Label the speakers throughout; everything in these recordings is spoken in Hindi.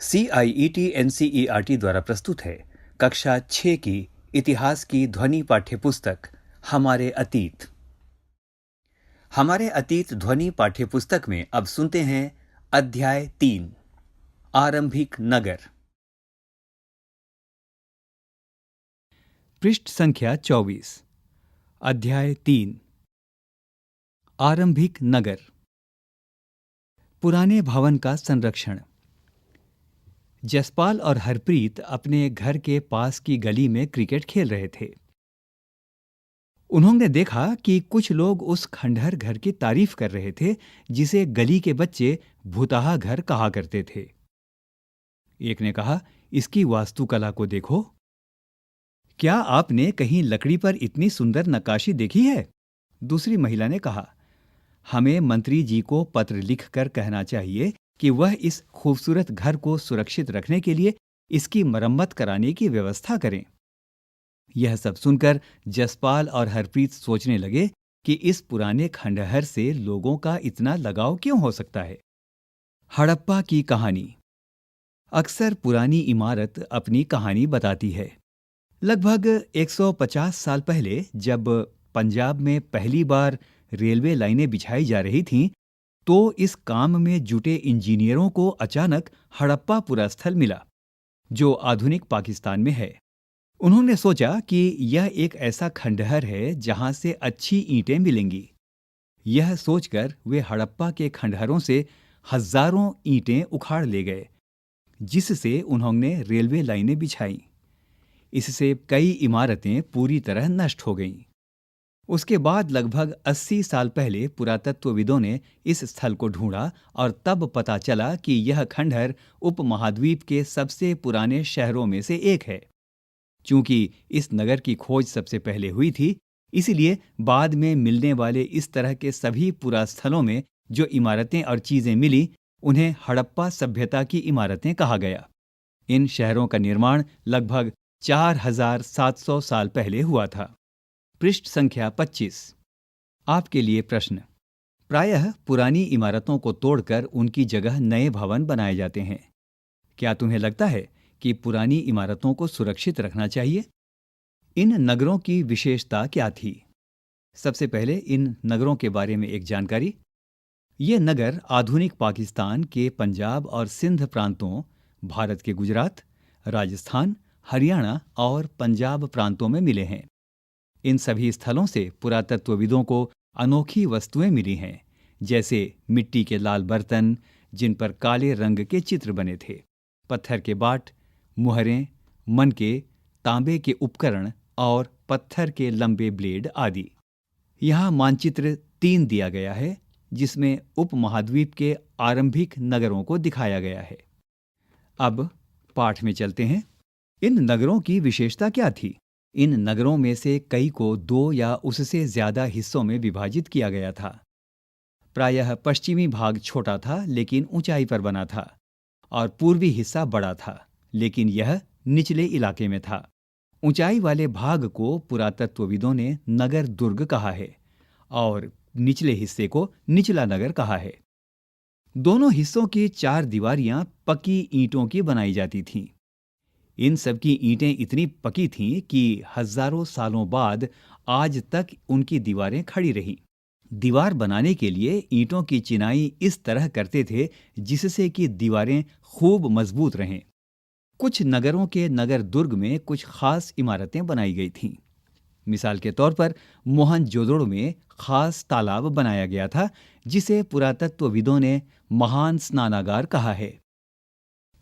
Speaker 1: CIET-NCERT द्वारा प्रस्तुत है कक्षा 6 की इतिहास की ध्वनि पाठ्यपुस्तक हमारे अतीत। हमारे अतीत ध्वनि पाठ्यपुस्तक में अब सुनते हैं अध्याय 3 आरंभिक नगर। पृष्ठ संख्या 24। अध्याय 3 आरंभिक नगर। पुराने भवन का संरक्षण। जसपाल और हरप्रीत अपने घर के पास की गली में क्रिकेट खेल रहे थे। उन्होंने देखा कि कुछ लोग उस खंडहर घर की तारीफ कर रहे थे जिसे गली के बच्चे भूताहा घर कहा करते थे। एक ने कहा, इसकी वास्तुकला को देखो। क्या आपने कहीं लकड़ी पर इतनी सुंदर नक्काशी देखी है? दूसरी महिला ने कहा, हमें मंत्री जी को पत्र लिखकर कहना चाहिए कि वह इस खूबसूरत घर को सुरक्षित रखने के लिए इसकी मरम्मत कराने की व्यवस्था करें। यह सब सुनकर जसपाल और हरप्रीत सोचने लगे कि इस पुराने खंडहर से लोगों का इतना लगाव क्यों हो सकता है। हड़प्पा की कहानी। अक्सर पुरानी इमारत अपनी कहानी बताती है। लगभग 150 साल पहले जब पंजाब में पहली बार रेलवे लाइनें बिछाई जा रही थीं, तो इस काम में जुटे इंजीनियरों को अचानक हड़प्पा पुरास्थल मिला, जो आधुनिक पाकिस्तान में है। उन्होंने सोचा कि यह एक ऐसा खंडहर है जहां से अच्छी ईंटें मिलेंगी। यह सोचकर वे हड़प्पा के खंडहरों से हजारों ईंटें उखाड़ ले गए, जिससे उन्होंने रेलवे लाइनें बिछाईं। इससे कई इमारतें पूरी तरह नष्ट हो गईं। उसके बाद लगभग 80 साल पहले पुरातत्वविदों ने इस स्थल को ढूंढा और तब पता चला कि यह खंडहर उपमहाद्वीप के सबसे पुराने शहरों में से एक है। चूंकि इस नगर की खोज सबसे पहले हुई थी, इसलिए बाद में मिलने वाले इस तरह के सभी पुरास्थलों में जो इमारतें और चीजें मिली, उन्हें हड़प्पा सभ्यता की इमारतें कहा गया। इन शहरों का निर्माण लगभग 4700 साल पहले हुआ था। पृष्ठ संख्या 25। आपके लिए प्रश्न। प्रायः पुरानी इमारतों को तोड़कर उनकी जगह नए भवन बनाए जाते हैं। क्या तुम्हें लगता है कि पुरानी इमारतों को सुरक्षित रखना चाहिए? इन नगरों की विशेषता क्या थी? सबसे पहले इन नगरों के बारे में एक जानकारी। ये नगर आधुनिक पाकिस्तान के पंजाब और सिंध प्रांतों, भारत के गुजरात, राजस्थान, हरियाणा और पंजाब प्रांतों में मिले हैं। इन सभी स्थलों से पुरातत्वविदों को अनोखी वस्तुएं मिली हैं, जैसे मिट्टी के लाल बर्तन जिन पर काले रंग के चित्र बने थे, पत्थर के बाट, मुहरें, मनके, तांबे के उपकरण और पत्थर के लंबे ब्लेड आदि। यहाँ मानचित्र 3 दिया गया है, जिसमें उपमहाद्वीप के आरंभिक नगरों को दिखाया गया है। अब पाठ में चलते हैं। इन नगरों की विशेषता क्या थी? इन नगरों में से कई को 2 या उससे ज्यादा हिस्सों में विभाजित किया गया था। प्रायः पश्चिमी भाग छोटा था लेकिन ऊंचाई पर बना था, और पूर्वी हिस्सा बड़ा था लेकिन यह निचले इलाके में था। ऊंचाई वाले भाग को पुरातत्वविदों ने नगर दुर्ग कहा है और निचले हिस्से को निचला नगर कहा है। दोनों हिस्सों की 4 दीवारियां पक्की ईंटों की बनाई जाती थीं। इन सब की ईंटें इतनी पकी थीं कि हजारों सालों बाद आज तक उनकी दीवारें खड़ी रहीं। दीवार बनाने के लिए ईंटों की चिनाई इस तरह करते थे जिससे कि दीवारें खूब मजबूत रहें। कुछ नगरों के नगर दुर्ग में कुछ खास इमारतें बनाई गई थीं। मिसाल के तौर पर मोहनजोदड़ो में खास तालाब बनाया गया था, जिसे पुरातत्वविदों ने महान स्नानागार कहा है।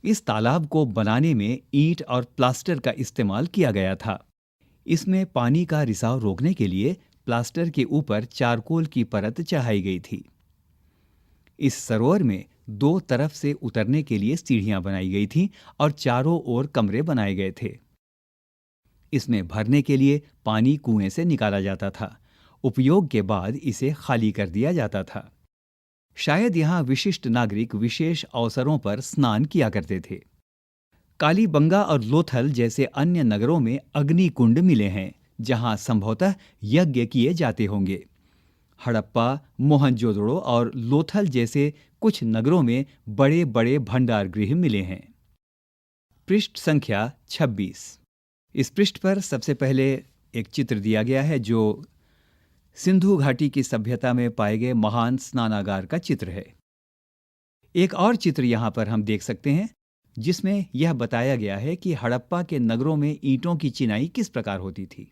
Speaker 1: इस तालाब को बनाने में ईंट और प्लास्टर का इस्तेमाल किया गया था। इसमें पानी का रिसाव रोकने के लिए प्लास्टर के ऊपर चारकोल की परत चढ़ाई गई थी। इस सरोवर में 2 तरफ से उतरने के लिए सीढ़ियां बनाई गई थीं और चारों ओर कमरे बनाए गए थे। इसमें भरने के लिए पानी कुएं से निकाला जाता था। उपयोग के बाद इसे खाली कर दिया जाता था। शायद यहाँ विशिष्ट नागरिक विशेष अवसरों पर स्नान किया करते थे। कालीबंगा और लोथल जैसे अन्य नगरों में अग्नि कुंड मिले हैं, जहाँ संभवतः यज्ञ किए जाते होंगे। हड़प्पा, मोहनजोदड़ो और लोथल जैसे कुछ नगरों में बड़े बड़े भंडार गृह मिले हैं। पृष्ठ संख्या 26। इस पृष्ठ पर सबसे पहले एक चित्र दिया गया है जो सिंधु घाटी की सभ्यता में पाए गए महान स्नानागार का चित्र है। एक और चित्र यहाँ पर हम देख सकते हैं जिसमें यह बताया गया है कि हड़प्पा के नगरों में ईंटों की चिनाई किस प्रकार होती थी।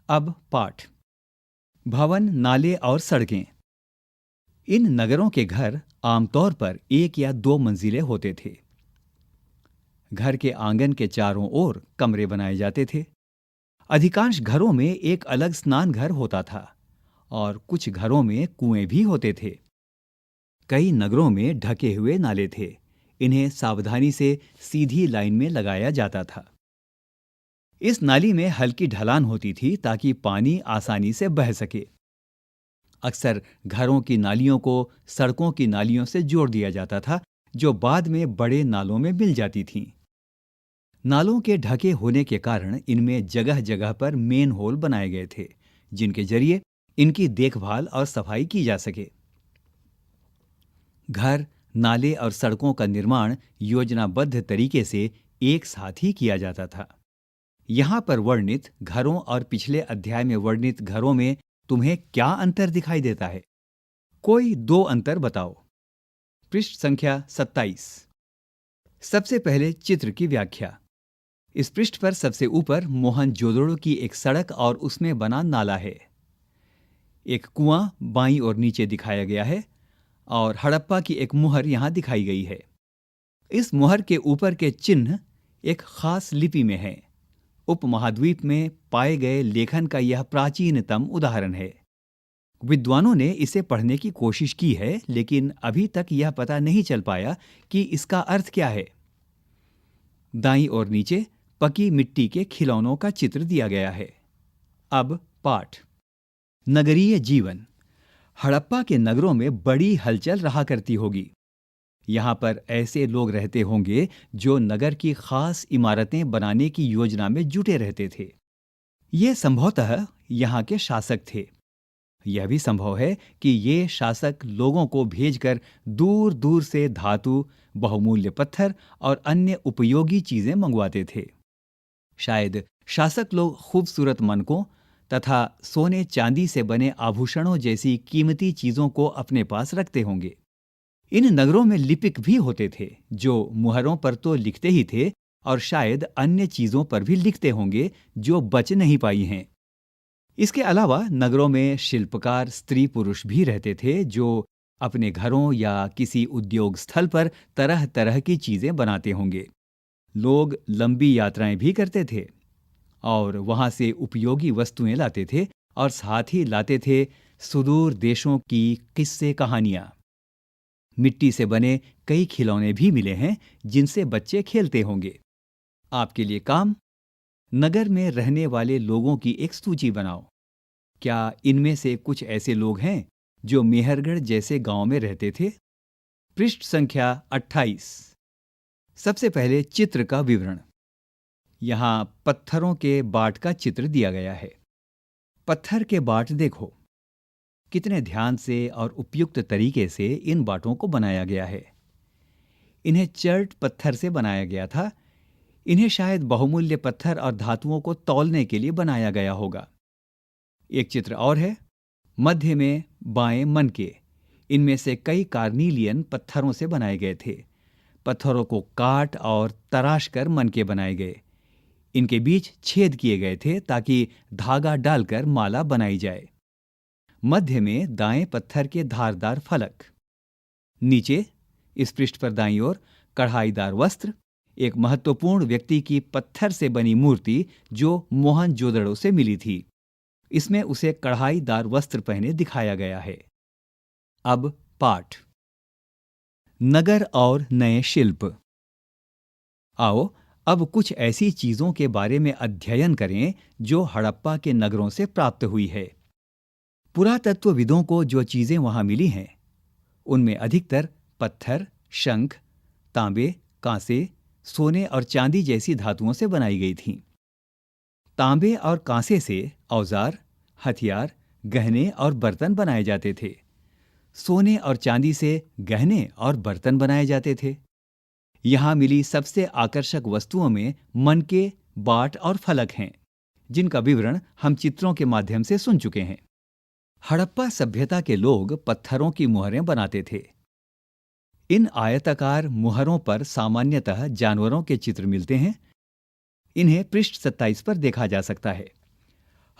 Speaker 1: अब पाठ। भवन, नाले और सड़कें। इन नगरों के घर आमतौर पर 1 या 2 मंजिले होते थे। घर के आंगन के चारों ओर कमरे बनाए जाते थे। अधिकांश घरों में एक अलग स्नान घर होता था और कुछ घरों में कुएं भी होते थे। कई नगरों में ढके हुए नाले थे। इन्हें सावधानी से सीधी लाइन में लगाया जाता था। इस नाली में हल्की ढलान होती थी ताकि पानी आसानी से बह सके। अक्सर घरों की नालियों को सड़कों की नालियों से जोड़ दिया जाता था, जो बाद में बड़े नालों में मिल जाती थीं। नालों के ढके होने के कारण इनमें जगह जगह पर मेन होल बनाए गए थे, जिनके जरिए इनकी देखभाल और सफाई की जा सके। घर, नाले और सड़कों का निर्माण योजनाबद्ध तरीके से एक साथ ही किया जाता था। यहां पर वर्णित घरों और पिछले अध्याय में वर्णित घरों में तुम्हें क्या अंतर दिखाई देता है? कोई 2 अंतर बताओ। पृष्ठ संख्या 27। सबसे पहले चित्र की व्याख्या। इस पृष्ठ पर सबसे ऊपर मोहनजोदड़ो की एक सड़क और उसमें बना नाला है। एक कुआं बाईं ओर नीचे दिखाया गया है और हड़प्पा की एक मुहर यहां दिखाई गई है। इस मुहर के ऊपर के चिन्ह एक खास लिपि में हैं। उपमहाद्वीप में पाए गए लेखन का यह प्राचीनतम उदाहरण है। विद्वानों ने इसे पढ़ने की कोशिश की है, लेकिन अभी तक यह पता नहीं चल पाया कि इसका अर्थ क्या है। दाईं ओर नीचे पकी मिट्टी के खिलौनों का चित्र दिया गया है। अब पाठ। नगरीय जीवन। हड़प्पा के नगरों में बड़ी हलचल रहा करती होगी। यहाँ पर ऐसे लोग रहते होंगे जो नगर की खास इमारतें बनाने की योजना में जुटे रहते थे। ये संभवतः यहाँ के शासक थे। यह भी संभव है कि ये शासक लोगों को भेजकर दूर दूर से धातु, बहुमूल्य पत्थर और अन्य उपयोगी चीजें मंगवाते थे। शायद शासक लोग खूबसूरत मनकों तथा सोने चांदी से बने आभूषणों जैसी कीमती चीजों को अपने पास रखते होंगे। इन नगरों में लिपिक भी होते थे जो मुहरों पर तो लिखते ही थे और शायद अन्य चीजों पर भी लिखते होंगे जो बच नहीं पाई हैं। इसके अलावा नगरों में शिल्पकार स्त्री पुरुष भी रहते थे जो अपने घरों या किसी उद्योग स्थल पर तरह तरह की चीजें बनाते होंगे। लोग लंबी यात्राएं भी करते थे और वहां से उपयोगी वस्तुएं लाते थे और साथ ही लाते थे सुदूर देशों की किस्से कहानियां। मिट्टी से बने कई खिलौने भी मिले हैं जिनसे बच्चे खेलते होंगे। आपके लिए काम। नगर में रहने वाले लोगों की एक सूची बनाओ। क्या इनमें से कुछ ऐसे लोग हैं जो मेहरगढ़ जैसे गांव में रहते थे? पृष्ठ संख्या 28। सबसे पहले चित्र का विवरण। यहां पत्थरों के बाट का चित्र दिया गया है। पत्थर के बाट देखो। कितने ध्यान से और उपयुक्त तरीके से इन बाटों को बनाया गया है। इन्हें चर्ट पत्थर से बनाया गया था। इन्हें शायद बहुमूल्य पत्थर और धातुओं को तौलने के लिए बनाया गया होगा। एक चित्र और है, मध्य में बाएं मनके। इनमें से कई कार्नीलियन पत्थरों से बनाए गए थे। पत्थरों को काट और तराश कर मनके बनाए गए। इनके बीच छेद किए गए थे ताकि धागा डालकर माला बनाई जाए। मध्य में दाएं पत्थर के धारदार फलक। नीचे इस पृष्ठ पर दाईं ओर कढ़ाईदार वस्त्र। एक महत्वपूर्ण व्यक्ति की पत्थर से बनी मूर्ति जो मोहनजोदड़ो से मिली थी। इसमें उसे कढ़ाईदार वस्त्र पहने दिखाया गया है। अब पाठ। नगर और नए शिल्प। आओ अब कुछ ऐसी चीजों के बारे में अध्ययन करें जो हड़प्पा के नगरों से प्राप्त हुई है। पुरातत्वविदों को जो चीजें वहां मिली हैं उनमें अधिकतर पत्थर, शंख, तांबे, कांसे, सोने और चांदी जैसी धातुओं से बनाई गई थीं। तांबे और कांसे से औजार, हथियार, गहने और बर्तन बनाए जाते थे। सोने और चांदी से गहने और बर्तन बनाए जाते थे। यहाँ मिली सबसे आकर्षक वस्तुओं में मनके, बाट और फलक हैं, जिनका विवरण हम चित्रों के माध्यम से सुन चुके हैं। हड़प्पा सभ्यता के लोग पत्थरों की मुहरें बनाते थे। इन आयताकार मुहरों पर सामान्यतः जानवरों के चित्र मिलते हैं। इन्हें पृष्ठ 27 पर देखा जा सकता है।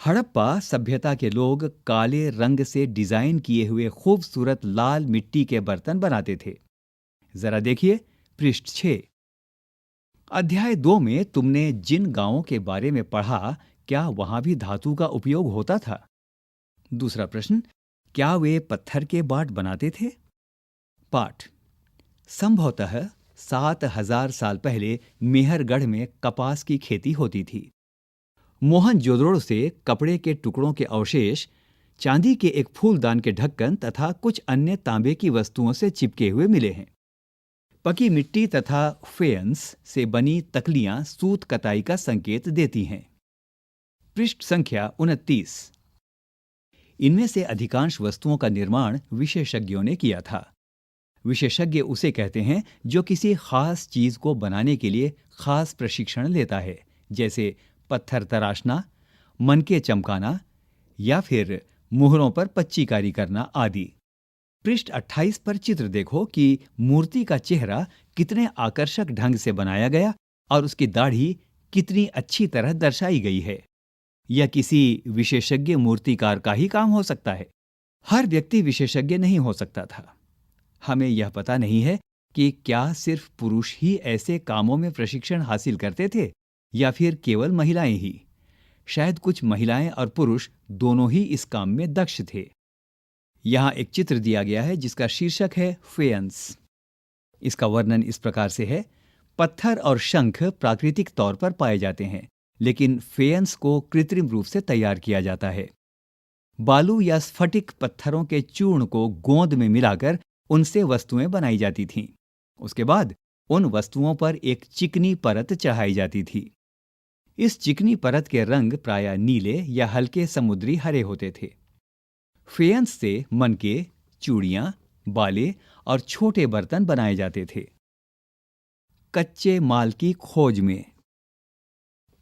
Speaker 1: हड़प्पा सभ्यता के लोग काले रंग से डिजाइन किए हुए खूबसूरत लाल मिट्टी के बर्तन बनाते थे। जरा देखिए पृष्ठ 6। अध्याय 2 में तुमने जिन गांवों के बारे में पढ़ा, क्या वहां भी धातु का उपयोग होता था? दूसरा प्रश्न, क्या वे पत्थर के बाट बनाते थे? पाठ, संभवतः 7000 साल पहले मेहरगढ़ में कपास की खेती होती थी। मोहनजोदड़ो से कपड़े के टुकड़ों के अवशेष, चांदी के एक फूलदान के ढक्कन तथा कुछ अन्य तांबे की वस्तुओं से चिपके हुए मिले हैं। पकी मिट्टी तथा फेयंस से बनी तकलियां सूत कताई का संकेत देती हैं। पृष्ठ संख्या 29। इनमें से अधिकांश वस्तुओं का निर्माण विशेषज्ञों ने किया था। विशेषज्ञ उसे कहते हैं जो किसी खास चीज को बनाने के लिए खास प्रशिक्षण लेता है, जैसे पत्थर तराशना, मनके चमकाना या फिर मुहरों पर पच्चीकारी करना आदि। पृष्ठ 28 पर चित्र देखो कि मूर्ति का चेहरा कितने आकर्षक ढंग से बनाया गया और उसकी दाढ़ी कितनी अच्छी तरह दर्शाई गई है। यह किसी विशेषज्ञ मूर्तिकार का ही काम हो सकता है। हर व्यक्ति विशेषज्ञ नहीं हो सकता था। हमें यह पता नहीं है कि क्या सिर्फ पुरुष ही ऐसे कामों में प्रशिक्षण हासिल करते थे या फिर केवल महिलाएं ही। शायद कुछ महिलाएं और पुरुष दोनों ही इस काम में दक्ष थे। यहाँ एक चित्र दिया गया है जिसका शीर्षक है फेयंस। इसका वर्णन इस प्रकार से है, पत्थर और शंख प्राकृतिक तौर पर पाए जाते हैं, लेकिन फेयंस को कृत्रिम रूप से तैयार किया जाता है। बालू या स्फटिक पत्थरों के चूर्ण को गोंद में मिलाकर उनसे वस्तुएं बनाई जाती थीं। उसके बाद उन वस्तुओं पर एक चिकनी परत चढ़ाई जाती थी। इस चिकनी परत के रंग प्रायः नीले या हल्के समुद्री हरे होते थे। फेयंस से मनके, चूड़ियां, बाले और छोटे बर्तन बनाए जाते थे। कच्चे माल की खोज में।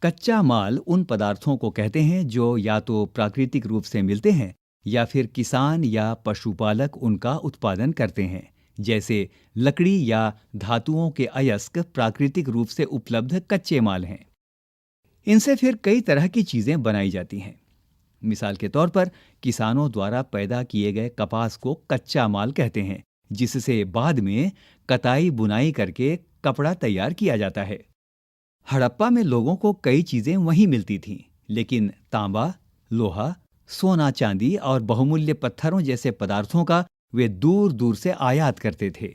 Speaker 1: कच्चा माल उन पदार्थों को कहते हैं जो या तो प्राकृतिक रूप से मिलते हैं या फिर किसान या पशुपालक उनका उत्पादन करते हैं, जैसे लकड़ी या धातुओं के अयस्क प्राकृतिक रूप से उपलब्ध कच्चे माल हैं। इनसे फिर कई तरह की चीजें बनाई जाती हैं। मिसाल के तौर पर किसानों द्वारा पैदा किए गए कपास को कच्चा माल कहते हैं, जिससे बाद में कताई बुनाई करके कपड़ा तैयार किया जाता है। हड़प्पा में लोगों को कई चीजें वहीं मिलती थीं, लेकिन तांबा, लोहा, सोना, चांदी और बहुमूल्य पत्थरों जैसे पदार्थों का वे दूर दूर से आयात करते थे।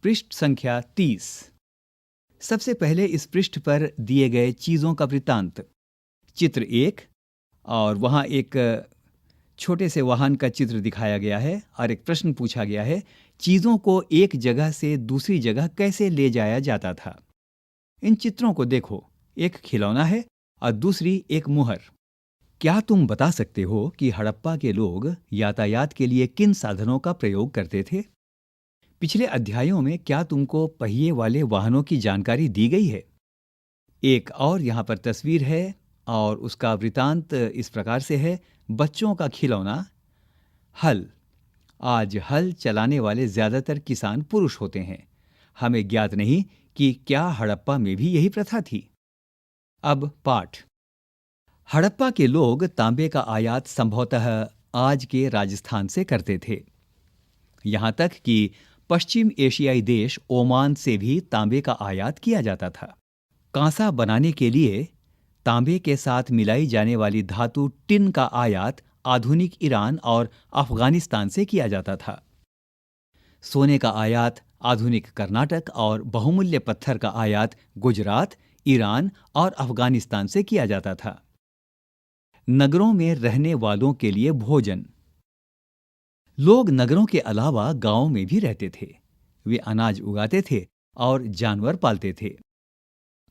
Speaker 1: पृष्ठ संख्या 30। सबसे पहले इस पृष्ठ पर दिए गए चीजों का वृत्तांत। चित्र 1, और वहां एक छोटे से वाहन का चित्र दिखाया गया है और एक प्रश्न पूछा गया है, चीजों को एक जगह से दूसरी जगह कैसे ले जाया जाता था? इन चित्रों को देखो, एक खिलौना है और दूसरी एक मुहर। क्या तुम बता सकते हो कि हड़प्पा के लोग यातायात के लिए किन साधनों का प्रयोग करते थे? पिछले अध्यायों में क्या तुमको पहिए वाले वाहनों की जानकारी दी गई है? एक और यहाँ पर तस्वीर है और उसका वृतांत इस प्रकार से है, बच्चों का खिलौना, हल। आज हल चलाने वाले ज्यादातर किसान पुरुष होते हैं। हमें ज्ञात नहीं कि क्या हड़प्पा में भी यही प्रथा थी। अब पाठ। हड़प्पा के लोग तांबे का आयात संभवतः आज के राजस्थान से करते थे। यहां तक कि पश्चिम एशियाई देश ओमान से भी तांबे का आयात किया जाता था। कांसा बनाने के लिए तांबे के साथ मिलाई जाने वाली धातु टिन का आयात आधुनिक ईरान और अफगानिस्तान से किया जाता था। सोने का आयात आधुनिक कर्नाटक और बहुमूल्य पत्थर का आयात गुजरात, ईरान और अफगानिस्तान से किया जाता था। नगरों में रहने वालों के लिए भोजन। लोग नगरों के अलावा गांवों में भी रहते थे। वे अनाज उगाते थे और जानवर पालते थे।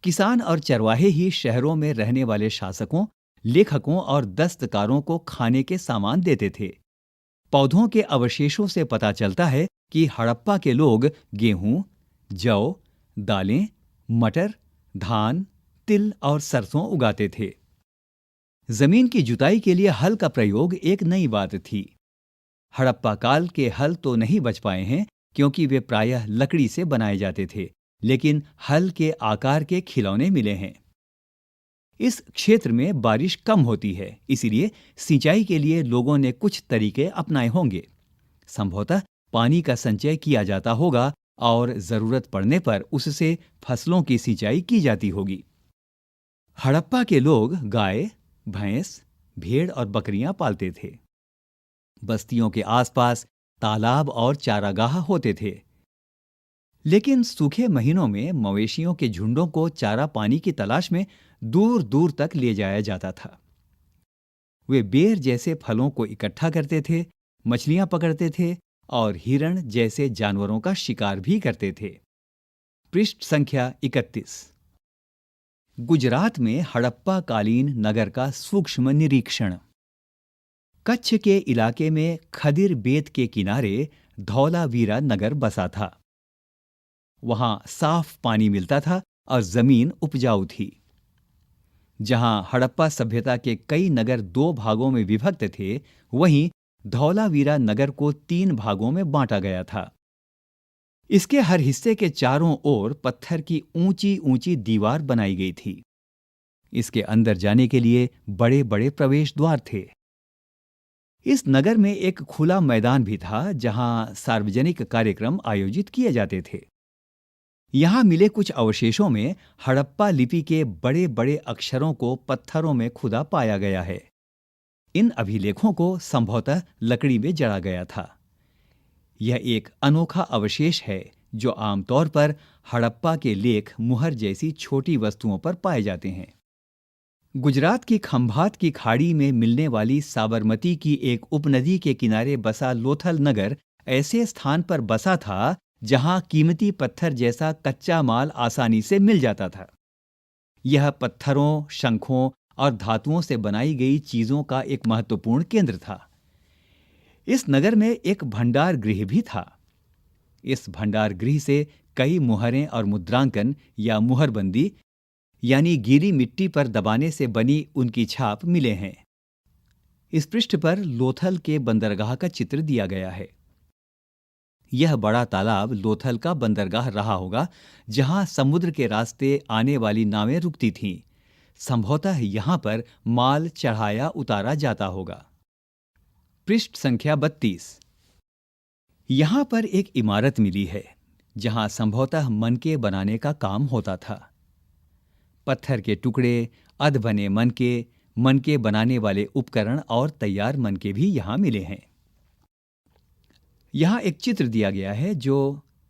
Speaker 1: किसान और चरवाहे ही शहरों में रहने वाले शासकों, लेखकों और दस्तकारों को खाने के सामान देते थे। पौधों के अवशेषों से पता चलता है कि हड़प्पा के लोग गेहूं, जौ, दालें, मटर, धान, तिल और सरसों उगाते थे। जमीन की जुताई के लिए हल का प्रयोग एक नई बात थी। हड़प्पा काल के हल तो नहीं बच पाए हैं क्योंकि वे प्रायः लकड़ी से बनाए जाते थे, लेकिन हल के आकार के खिलौने मिले हैं। इस क्षेत्र में बारिश कम होती है, इसीलिए सिंचाई के लिए लोगों ने कुछ तरीके अपनाए होंगे। संभवतः पानी का संचय किया जाता होगा और जरूरत पड़ने पर उससे फसलों की सिंचाई की जाती होगी। हड़प्पा के लोग गाय, भैंस, भेड़ और बकरियां पालते थे। बस्तियों के आसपास तालाब और चारागाह होते थे, लेकिन सूखे महीनों में मवेशियों के झुंडों को चारा पानी की तलाश में दूर दूर तक ले जाया जाता था। वे बेर जैसे फलों को इकट्ठा करते थे, मछलियां पकड़ते थे और हिरण जैसे जानवरों का शिकार भी करते थे। पृष्ठ संख्या 31। गुजरात में हड़प्पा कालीन नगर का सूक्ष्म निरीक्षण। कच्छ के इलाके में खदिर बेत के किनारे धौलावीरा नगर बसा था। वहां साफ पानी मिलता था और जमीन उपजाऊ थी। जहां हड़प्पा सभ्यता के कई नगर 2 भागों में विभक्त थे, वहीं धौलावीरा नगर को 3 भागों में बांटा गया था। इसके हर हिस्से के चारों ओर पत्थर की ऊंची ऊंची दीवार बनाई गई थी। इसके अंदर जाने के लिए बड़े बड़े प्रवेश द्वार थे। इस नगर में एक खुला मैदान भी था जहां सार्वजनिक कार्यक्रम आयोजित किए जाते थे। यहां मिले कुछ अवशेषों में हड़प्पा लिपि के बड़े बड़े अक्षरों को पत्थरों में खुदा पाया गया है। इन अभिलेखों को संभवतः लकड़ी में जड़ा गया था। यह एक अनोखा अवशेष है जो आमतौर पर हड़प्पा के लेख मुहर जैसी छोटी वस्तुओं पर पाए जाते हैं। गुजरात की खंभात की खाड़ी में मिलने वाली साबरमती की एक उपनदी के किनारे बसा लोथल नगर ऐसे स्थान पर बसा था जहां कीमती पत्थर जैसा कच्चा माल आसानी से मिल जाता था। यह पत्थरों, शंखों और धातुओं से बनाई गई चीजों का एक महत्वपूर्ण केंद्र था। इस नगर में एक भंडार गृह भी था। इस भंडार गृह से कई मुहरें और मुद्रांकन या मुहरबंदी यानी गीली मिट्टी पर दबाने से बनी उनकी छाप मिले हैं। इस पृष्ठ पर लोथल के बंदरगाह का चित्र दिया गया है। यह बड़ा तालाब लोथल का बंदरगाह रहा होगा जहां समुद्र के रास्ते आने वाली नावें रुकती थीं। संभवतः यहां पर माल चढ़ाया उतारा जाता होगा। पृष्ठ संख्या 32। यहां पर एक इमारत मिली है जहां संभवतः मनके बनाने का काम होता था। पत्थर के टुकड़े, अधबने मनके बनाने वाले उपकरण और तैयार मनके भी यहां मिले हैं। यहां एक चित्र दिया गया है जो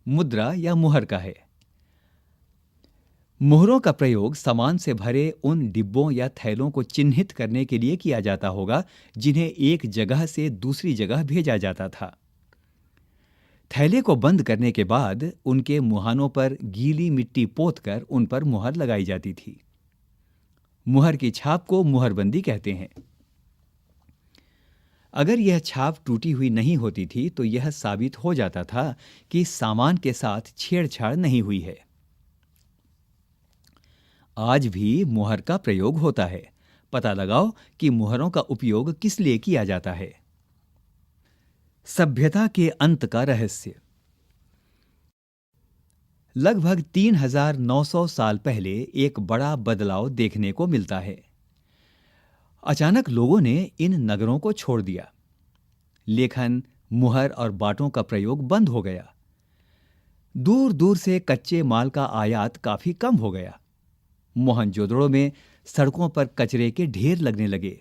Speaker 1: मुद्रा या मुहर का है। मुहरों का प्रयोग सामान से भरे उन डिब्बों या थैलों को चिन्हित करने के लिए किया जाता होगा जिन्हें एक जगह से दूसरी जगह भेजा जाता था। थैले को बंद करने के बाद उनके मुहानों पर गीली मिट्टी पोतकर उन पर मुहर लगाई जाती थी। मुहर की छाप को मुहरबंदी कहते हैं। अगर यह छाप टूटी हुई नहीं होती थी तो यह साबित हो जाता था कि सामान के साथ छेड़छाड़ नहीं हुई है। आज भी मुहर का प्रयोग होता है। पता लगाओ कि मुहरों का उपयोग किस लिए किया जाता है। सभ्यता के अंत का रहस्य। लगभग 3900 साल पहले एक बड़ा बदलाव देखने को मिलता है। अचानक लोगों ने इन नगरों को छोड़ दिया। लेखन, मुहर और बाटों का प्रयोग बंद हो गया। दूर दूर से कच्चे माल का आयात काफी कम हो गया। मोहनजोदड़ो में सड़कों पर कचरे के ढेर लगने लगे।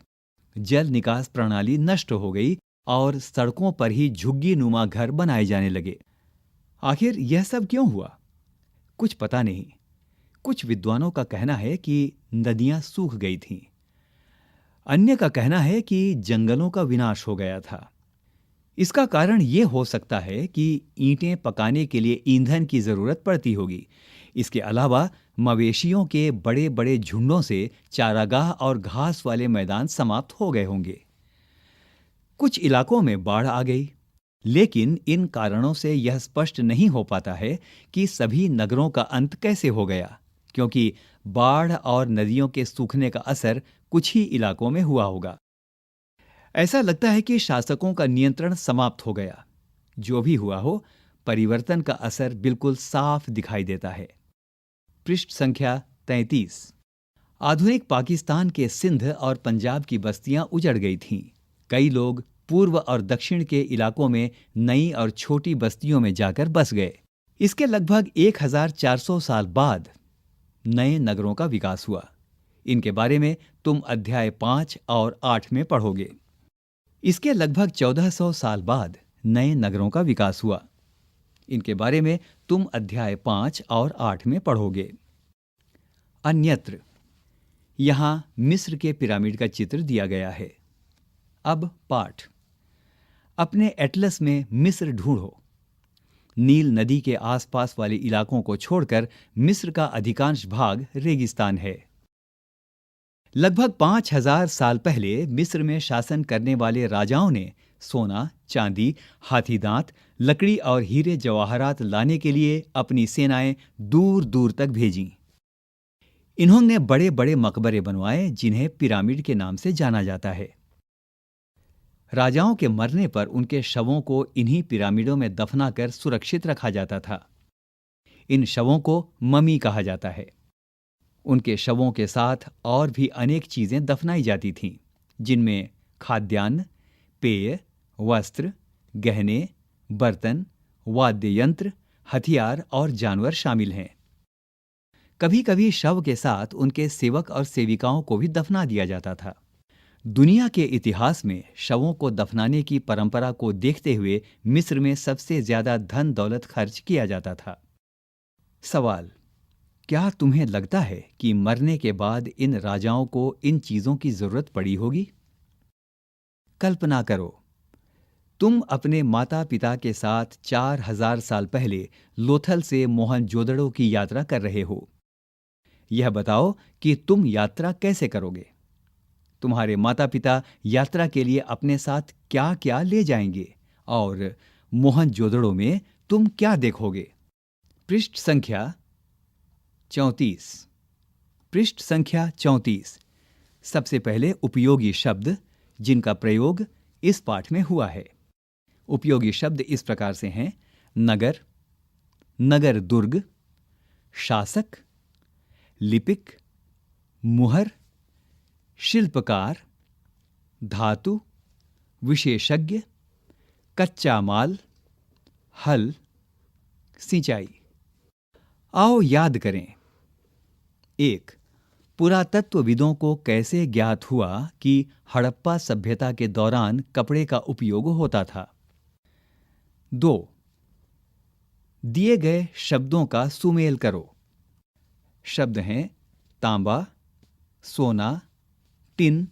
Speaker 1: जल निकास प्रणाली नष्ट हो गई और सड़कों पर ही झुग्गी नुमा घर बनाए जाने लगे। आखिर यह सब क्यों हुआ? कुछ पता नहीं। कुछ विद्वानों का कहना है कि नदियां सूख गई थीं। अन्य का कहना है कि जंगलों का विनाश हो गया था। इसका कारण यह हो सकता है कि ईंटें पकाने के लिए ईंधन की जरूरत पड़ती होगी। इसके अलावा मवेशियों के बड़े बड़े झुंडों से चारागाह और घास वाले मैदान समाप्त हो गए होंगे। कुछ इलाकों में बाढ़ आ गई। लेकिन इन कारणों से यह स्पष्ट नहीं हो पाता है कि सभी नगरों का अंत कैसे हो गया, क्योंकि बाढ़ और नदियों के सूखने का असर कुछ ही इलाकों में हुआ होगा। ऐसा लगता है कि शासकों का नियंत्रण समाप्त हो गया। जो भी हुआ हो, परिवर्तन का असर बिल्कुल साफ दिखाई देता है। पृष्ठ संख्या 33। आधुनिक पाकिस्तान के सिंध और पंजाब की बस्तियां उजड़ गई थीं। कई लोग पूर्व और दक्षिण के इलाकों में नई और छोटी बस्तियों में जाकर बस गए। इसके लगभग 1400 साल बाद नए नगरों का विकास हुआ। इनके बारे में तुम अध्याय 5 और 8 में पढ़ोगे। इसके लगभग 1400 साल बाद नए नगरों का विकास हुआ। इनके बारे में तुम अध्याय 5 और 8 में पढ़ोगे। अन्यत्र यहां मिस्र के पिरामिड का चित्र दिया गया है। अब पाठ। अपने एटलस में मिस्र ढूंढो। नील नदी के आसपास वाले इलाकों को छोड़कर मिस्र का अधिकांश भाग रेगिस्तान है। लगभग 5000 साल पहले मिस्र में शासन करने वाले राजाओं ने सोना, चांदी, हाथी दांत, लकड़ी और हीरे जवाहरात लाने के लिए अपनी सेनाएं दूर दूर तक भेजीं। इन्होंने बड़े बड़े मकबरे बनवाए जिन्हें पिरामिड के नाम से जाना जाता है। राजाओं के मरने पर उनके शवों को इन्हीं पिरामिडों में दफनाकर सुरक्षित रखा जाता था। इन शवों को ममी कहा जाता है। उनके शवों के साथ और भी अनेक चीजें दफनाई जाती थीं, जिनमें खाद्यान्न, पेय, वस्त्र, गहने, बर्तन, वाद्य यंत्र, हथियार और जानवर शामिल हैं। कभी कभी शव के साथ उनके सेवक और सेविकाओं को भी दफना दिया जाता था। दुनिया के इतिहास में शवों को दफनाने की परंपरा को देखते हुए मिस्र में सबसे ज्यादा धन दौलत खर्च किया जाता था। सवाल: क्या तुम्हें लगता है कि मरने के बाद इन राजाओं को इन चीजों की जरूरत पड़ी होगी? कल्पना करो, तुम अपने माता पिता के साथ 4000 साल पहले लोथल से मोहनजोदड़ो की यात्रा कर रहे हो। यह बताओ कि तुम यात्रा कैसे करोगे। तुम्हारे माता पिता यात्रा के लिए अपने साथ क्या क्या ले जाएंगे और मोहनजोदड़ो में तुम क्या देखोगे? पृष्ठ संख्या 34। पृष्ठ संख्या 34। सबसे पहले उपयोगी शब्द जिनका प्रयोग इस पाठ में हुआ है। उपयोगी शब्द इस प्रकार से हैं: नगर, नगर दुर्ग, शासक, लिपिक, मुहर, शिल्पकार, धातु, विशेषज्ञ, कच्चा माल, हल, सिंचाई। आओ याद करें। 1. पुरातत्वविदों को कैसे ज्ञात हुआ कि हड़प्पा सभ्यता के दौरान कपड़े का उपयोग होता था? 2. दिए गए शब्दों का सुमेल करो। शब्द हैं तांबा, सोना, टिन,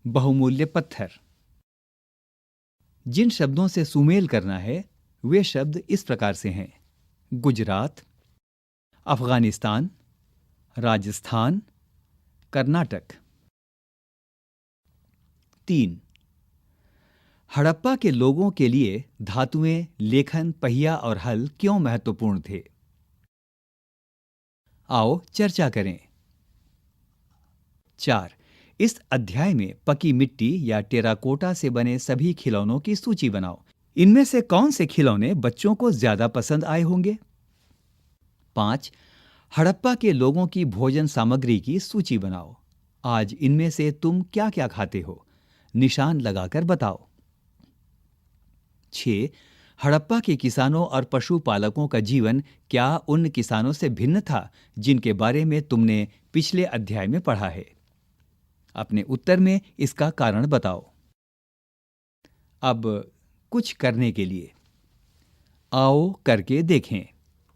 Speaker 1: बहुमूल्य पत्थर। जिन शब्दों से सुमेल करना है वे शब्द इस प्रकार से हैं: गुजरात, अफगानिस्तान, राजस्थान, कर्नाटक। 3. हड़प्पा के लोगों के लिए धातुएं, लेखन, पहिया और हल क्यों महत्वपूर्ण थे? आओ चर्चा करें। 4. इस अध्याय में पकी मिट्टी या टेराकोटा से बने सभी खिलौनों की सूची बनाओ। इनमें से कौन से खिलौने बच्चों को ज्यादा पसंद आए होंगे? 5. हड़प्पा के लोगों की भोजन सामग्री की सूची बनाओ। आज इनमें से तुम क्या क्या खाते हो? निशान लगाकर बताओ। 6. हड़प्पा के किसानों और पशुपालकों का जीवन क्या उन किसानों से भिन्न था जिनके बारे में तुमने पिछले अध्याय में पढ़ा है? अपने उत्तर में इसका कारण बताओ। अब कुछ करने के लिए आओ करके देखें।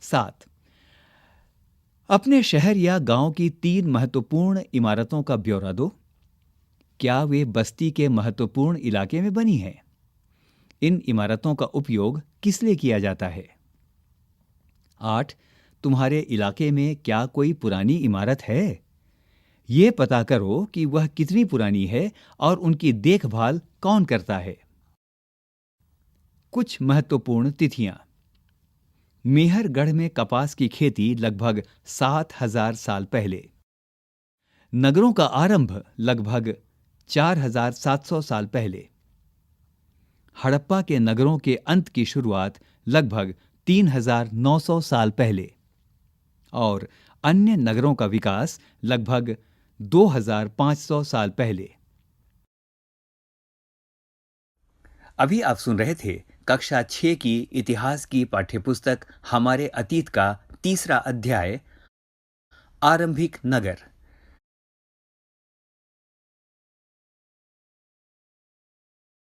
Speaker 1: 7. अपने शहर या गांव की 3 महत्वपूर्ण इमारतों का ब्यौरा दो। क्या वे बस्ती के महत्वपूर्ण इलाके में बनी हैं? इन इमारतों का उपयोग किस लिए किया जाता है? 8. तुम्हारे इलाके में क्या कोई पुरानी इमारत है? ये पता करो कि वह कितनी पुरानी है और उनकी देखभाल कौन करता है। कुछ महत्वपूर्ण तिथियां। मेहरगढ़ में कपास की खेती लगभग 7,000 साल पहले। नगरों का आरंभ लगभग 4,700 साल पहले। हड़प्पा के नगरों के अंत की शुरुआत लगभग 3,900 साल पहले और अन्य नगरों का विकास लगभग 2,500 साल पहले। अभी आप सुन रहे थे कक्षा 6 की इतिहास की पाठ्यपुस्तक हमारे अतीत का तीसरा अध्याय, आरंभिक नगर।